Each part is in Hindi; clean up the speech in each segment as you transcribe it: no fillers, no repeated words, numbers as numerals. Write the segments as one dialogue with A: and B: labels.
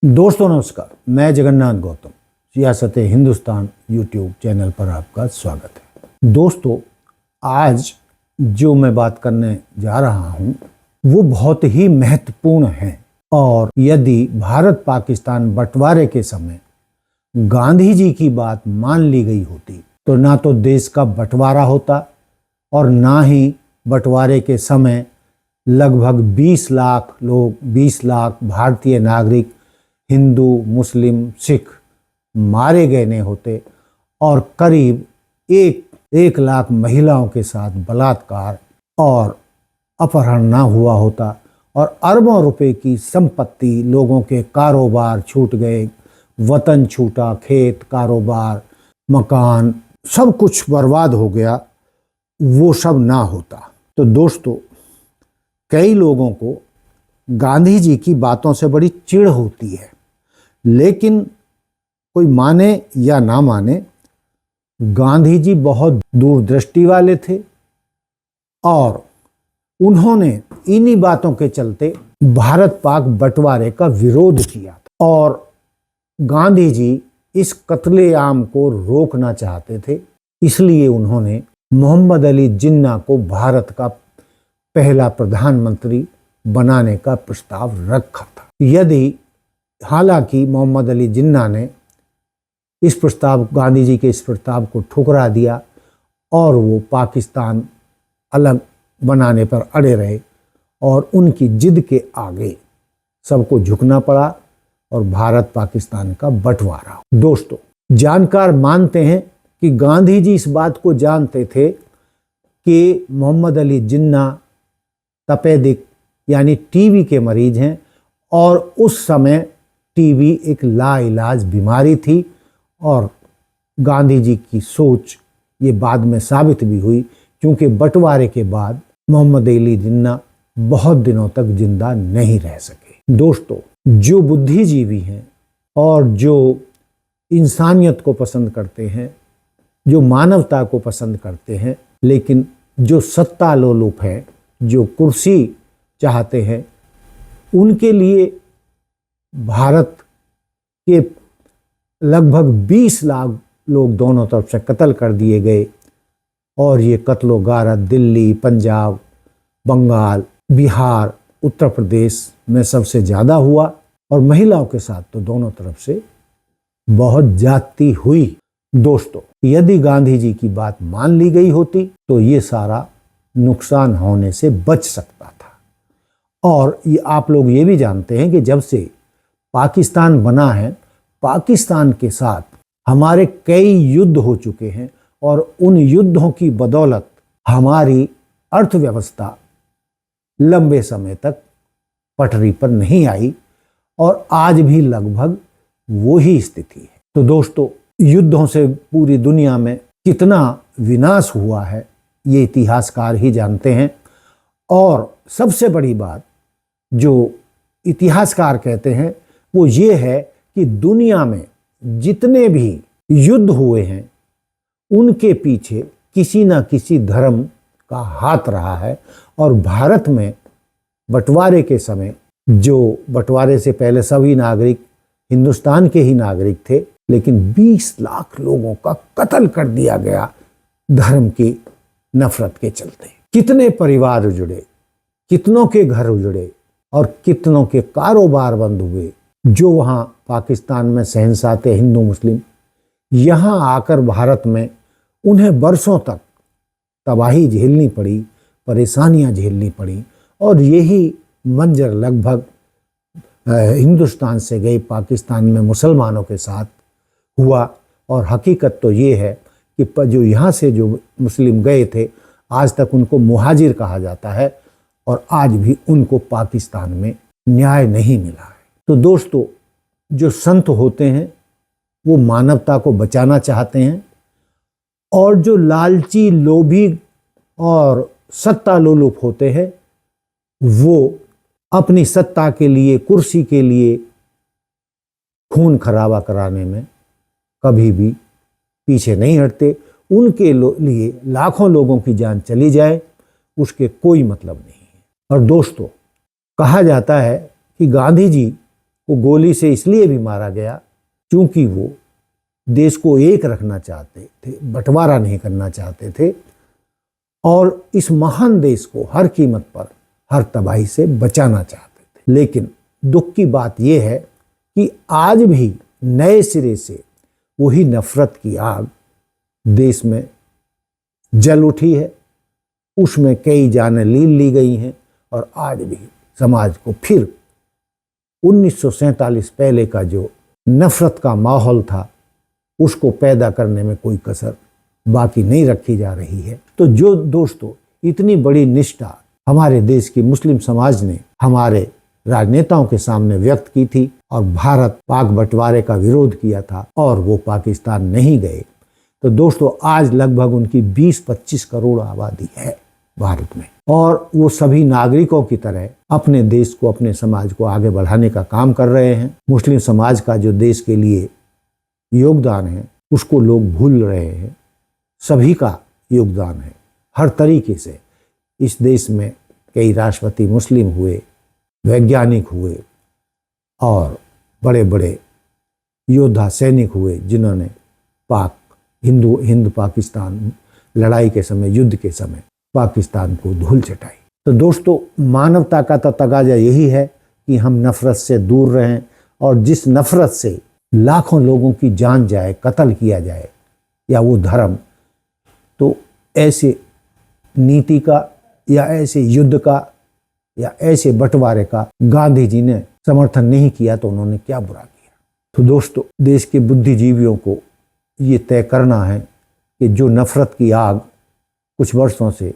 A: दोस्तों नमस्कार, मैं जगन्नाथ गौतम सियासत हिंदुस्तान यूट्यूब चैनल पर आपका स्वागत है। दोस्तों, आज जो मैं बात करने जा रहा हूं वो बहुत ही महत्वपूर्ण है। और यदि भारत पाकिस्तान बंटवारे के समय गांधी जी की बात मान ली गई होती तो ना तो देश का बंटवारा होता और ना ही बंटवारे के समय लगभग 20 लाख लोग, 20 लाख भारतीय नागरिक, हिंदू, मुस्लिम, सिख मारे गए नहीं होते और करीब एक लाख महिलाओं के साथ बलात्कार और अपहरण ना हुआ होता और अरबों रुपए की संपत्ति, लोगों के कारोबार छूट गए, वतन छूटा, खेत, कारोबार, मकान, सब कुछ बर्बाद हो गया, वो सब ना होता। तो दोस्तों, कई लोगों को गांधी जी की बातों से बड़ी चिढ़ होती है, लेकिन कोई माने या ना माने, गांधी जी बहुत दूरदृष्टि वाले थे और उन्होंने इन्हीं बातों के चलते भारत पाक बंटवारे का विरोध किया था। और गांधी जी इस कत्लेआम को रोकना चाहते थे, इसलिए उन्होंने मोहम्मद अली जिन्ना को भारत का पहला प्रधानमंत्री बनाने का प्रस्ताव रखा था। हालांकि मोहम्मद अली जिन्ना ने गांधी जी के इस प्रस्ताव को ठुकरा दिया और वो पाकिस्तान अलग बनाने पर अड़े रहे और उनकी जिद के आगे सबको झुकना पड़ा और भारत पाकिस्तान का बंटवारा। दोस्तों, जानकार मानते हैं कि गांधी जी इस बात को जानते थे कि मोहम्मद अली जिन्ना तपेदिक यानी टीबी के मरीज हैं और उस समय टीबी एक लाइलाज बीमारी थी। और गांधी जी की सोच ये बाद में साबित भी हुई, क्योंकि बंटवारे के बाद मोहम्मद अली जिन्ना बहुत दिनों तक जिंदा नहीं रह सके। दोस्तों, जो बुद्धिजीवी हैं और जो इंसानियत को पसंद करते हैं, जो मानवता को पसंद करते हैं, लेकिन जो सत्ता लोलुप है, जो कुर्सी चाहते हैं, उनके लिए भारत के लगभग 20 लाख लोग दोनों तरफ से कत्ल कर दिए गए और ये कत्लो गारत दिल्ली, पंजाब, बंगाल, बिहार, उत्तर प्रदेश में सबसे ज़्यादा हुआ और महिलाओं के साथ तो दोनों तरफ से बहुत ज्यादती हुई। दोस्तों, यदि गांधी जी की बात मान ली गई होती तो ये सारा नुकसान होने से बच सकता था। और ये आप लोग ये भी जानते हैं कि जब से पाकिस्तान बना है, पाकिस्तान के साथ हमारे कई युद्ध हो चुके हैं और उन युद्धों की बदौलत हमारी अर्थव्यवस्था लंबे समय तक पटरी पर नहीं आई और आज भी लगभग वो ही स्थिति है। तो दोस्तों, युद्धों से पूरी दुनिया में कितना विनाश हुआ है ये इतिहासकार ही जानते हैं। और सबसे बड़ी बात जो इतिहासकार कहते हैं वो ये है कि दुनिया में जितने भी युद्ध हुए हैं उनके पीछे किसी न किसी धर्म का हाथ रहा है। और भारत में बंटवारे के समय, जो बंटवारे से पहले सभी नागरिक हिंदुस्तान के ही नागरिक थे, लेकिन 20 लाख लोगों का कत्ल कर दिया गया धर्म की नफरत के चलते। कितने परिवार उजड़े, कितनों के घर उजड़े और कितनों के कारोबार बंद हुए। जो वहाँ पाकिस्तान में शहंशाह थे हिंदू मुस्लिम, यहाँ आकर भारत में उन्हें बरसों तक तबाही झेलनी पड़ी, परेशानियाँ झेलनी पड़ी। और यही मंजर लगभग हिंदुस्तान से गए पाकिस्तान में मुसलमानों के साथ हुआ। और हकीकत तो ये है कि जो यहाँ से जो मुस्लिम गए थे, आज तक उनको मुहाजिर कहा जाता है और आज भी उनको पाकिस्तान में न्याय नहीं मिला है। तो दोस्तों, जो संत होते हैं वो मानवता को बचाना चाहते हैं और जो लालची, लोभी और सत्ता लोलुप होते हैं वो अपनी सत्ता के लिए, कुर्सी के लिए खून खराबा कराने में कभी भी पीछे नहीं हटते। उनके लिए लाखों लोगों की जान चली जाए उसके कोई मतलब नहीं है। और दोस्तों, कहा जाता है कि गांधी जी को गोली से इसलिए भी मारा गया क्योंकि वो देश को एक रखना चाहते थे, बंटवारा नहीं करना चाहते थे और इस महान देश को हर कीमत पर हर तबाही से बचाना चाहते थे। लेकिन दुख की बात यह है कि आज भी नए सिरे से वही नफरत की आग देश में जल उठी है, उसमें कई जानें ली गई हैं और आज भी समाज को फिर 1947 पहले का जो नफरत का माहौल था उसको पैदा करने में कोई कसर बाकी नहीं रखी जा रही है। तो जो दोस्तों इतनी बड़ी निष्ठा हमारे देश की मुस्लिम समाज ने हमारे राजनेताओं के सामने व्यक्त की थी और भारत पाक बंटवारे का विरोध किया था और वो पाकिस्तान नहीं गए, तो दोस्तों आज लगभग उनकी 20-25 करोड़ आबादी है भारत में और वो सभी नागरिकों की तरह अपने देश को, अपने समाज को आगे बढ़ाने का काम कर रहे हैं। मुस्लिम समाज का जो देश के लिए योगदान है उसको लोग भूल रहे हैं। सभी का योगदान है हर तरीके से। इस देश में कई राष्ट्रपति मुस्लिम हुए, वैज्ञानिक हुए और बड़े बड़े योद्धा सैनिक हुए जिन्होंने हिंद पाकिस्तान लड़ाई के समय, युद्ध के समय पाकिस्तान को धूल चटाई। तो दोस्तों मानवता का तो तकाजा यही है कि हम नफरत से दूर रहें और जिस नफरत से लाखों लोगों की जान जाए, कत्ल किया जाए या वो धर्म, तो ऐसे नीति का या ऐसे युद्ध का या ऐसे बंटवारे का गांधी जी ने समर्थन नहीं किया तो उन्होंने क्या बुरा किया। तो दोस्तों देश के बुद्धिजीवियों को ये तय करना है कि जो नफरत की आग कुछ वर्षों से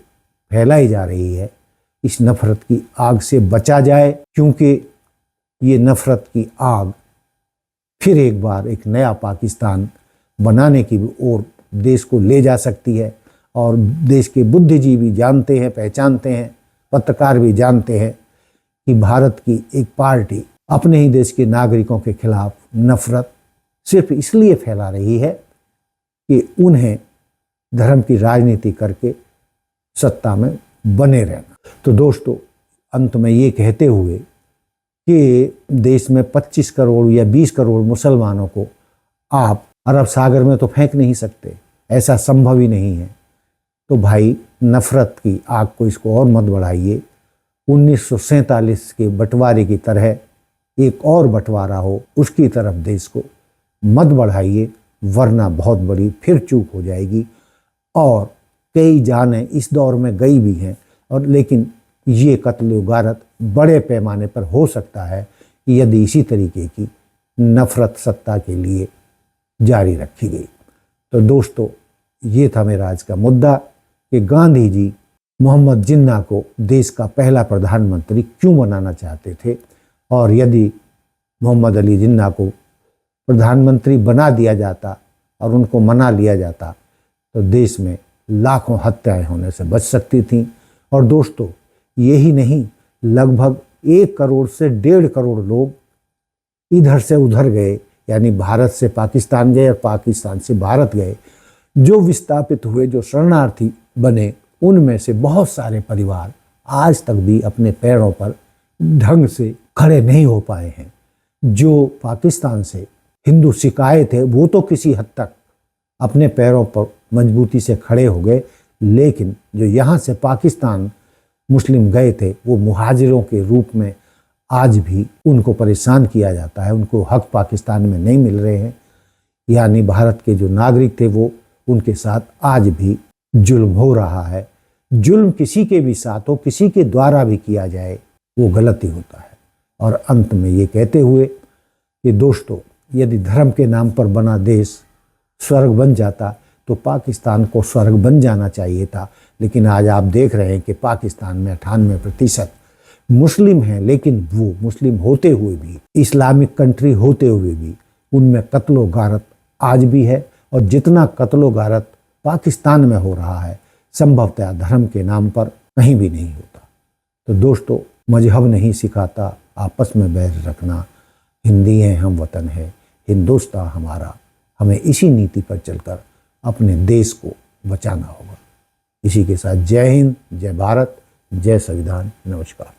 A: फैलाई जा रही है, इस नफरत की आग से बचा जाए, क्योंकि ये नफरत की आग फिर एक बार एक नया पाकिस्तान बनाने की ओर देश को ले जा सकती है। और देश के बुद्धिजीवी जानते हैं, पहचानते हैं, पत्रकार भी जानते हैं कि भारत की एक पार्टी अपने ही देश के नागरिकों के खिलाफ नफरत सिर्फ इसलिए फैला रही है कि उन्हें धर्म की राजनीति करके सत्ता में बने रहना। तो दोस्तों अंत में ये कहते हुए कि देश में 25 करोड़ या 20 करोड़ मुसलमानों को आप अरब सागर में तो फेंक नहीं सकते, ऐसा संभव ही नहीं है। तो भाई नफरत की आग को इसको और मत बढ़ाइए। 1947 के बंटवारे की तरह एक और बंटवारा हो उसकी तरफ देश को मत बढ़ाइए, वरना बहुत बड़ी फिर चूक हो जाएगी। और कई जानें इस दौर में गई भी हैं और लेकिन ये कत्ल गारत बड़े पैमाने पर हो सकता है यदि इसी तरीके की नफरत सत्ता के लिए जारी रखी गई। तो दोस्तों ये था मेरा आज का मुद्दा कि गांधी जी मोहम्मद जिन्ना को देश का पहला प्रधानमंत्री क्यों बनाना चाहते थे, और यदि मोहम्मद अली जिन्ना को प्रधानमंत्री बना दिया जाता और उनको मना लिया जाता तो देश में लाखों हत्याएं होने से बच सकती थीं। और दोस्तों यही नहीं, लगभग 1 करोड़ से 1.5 करोड़ लोग इधर से उधर गए, यानी भारत से पाकिस्तान गए और पाकिस्तान से भारत गए। जो विस्थापित हुए, जो शरणार्थी बने, उनमें से बहुत सारे परिवार आज तक भी अपने पैरों पर ढंग से खड़े नहीं हो पाए हैं। जो पाकिस्तान से हिंदू सिकाए थे वो तो किसी हद तक अपने पैरों पर मजबूती से खड़े हो गए, लेकिन जो यहाँ से पाकिस्तान मुस्लिम गए थे वो मुहाजिरों के रूप में आज भी उनको परेशान किया जाता है, उनको हक पाकिस्तान में नहीं मिल रहे हैं। यानी भारत के जो नागरिक थे वो उनके साथ आज भी जुल्म हो रहा है। जुल्म किसी के भी साथ हो, किसी के द्वारा भी किया जाए, वो गलती होता है। और अंत में ये कहते हुए कि दोस्तों यदि धर्म के नाम पर बना देश स्वर्ग बन जाता तो पाकिस्तान को स्वर्ग बन जाना चाहिए था। लेकिन आज आप देख रहे हैं कि पाकिस्तान में 98% मुस्लिम हैं, लेकिन वो मुस्लिम होते हुए भी, इस्लामिक कंट्री होते हुए भी उनमें कत्लो गारत आज भी है। और जितना कत्लो गारत पाकिस्तान में हो रहा है संभवतः धर्म के नाम पर कहीं भी नहीं होता। तो दोस्तों मजहब नहीं सिखाता आपस में बैर रखना, हिंदी है हम वतन है, हिंदुस्तान हमारा। हमें इसी नीति पर चलकर अपने देश को बचाना होगा। इसी के साथ जय हिंद, जय भारत, जय संविधान, नमस्कार।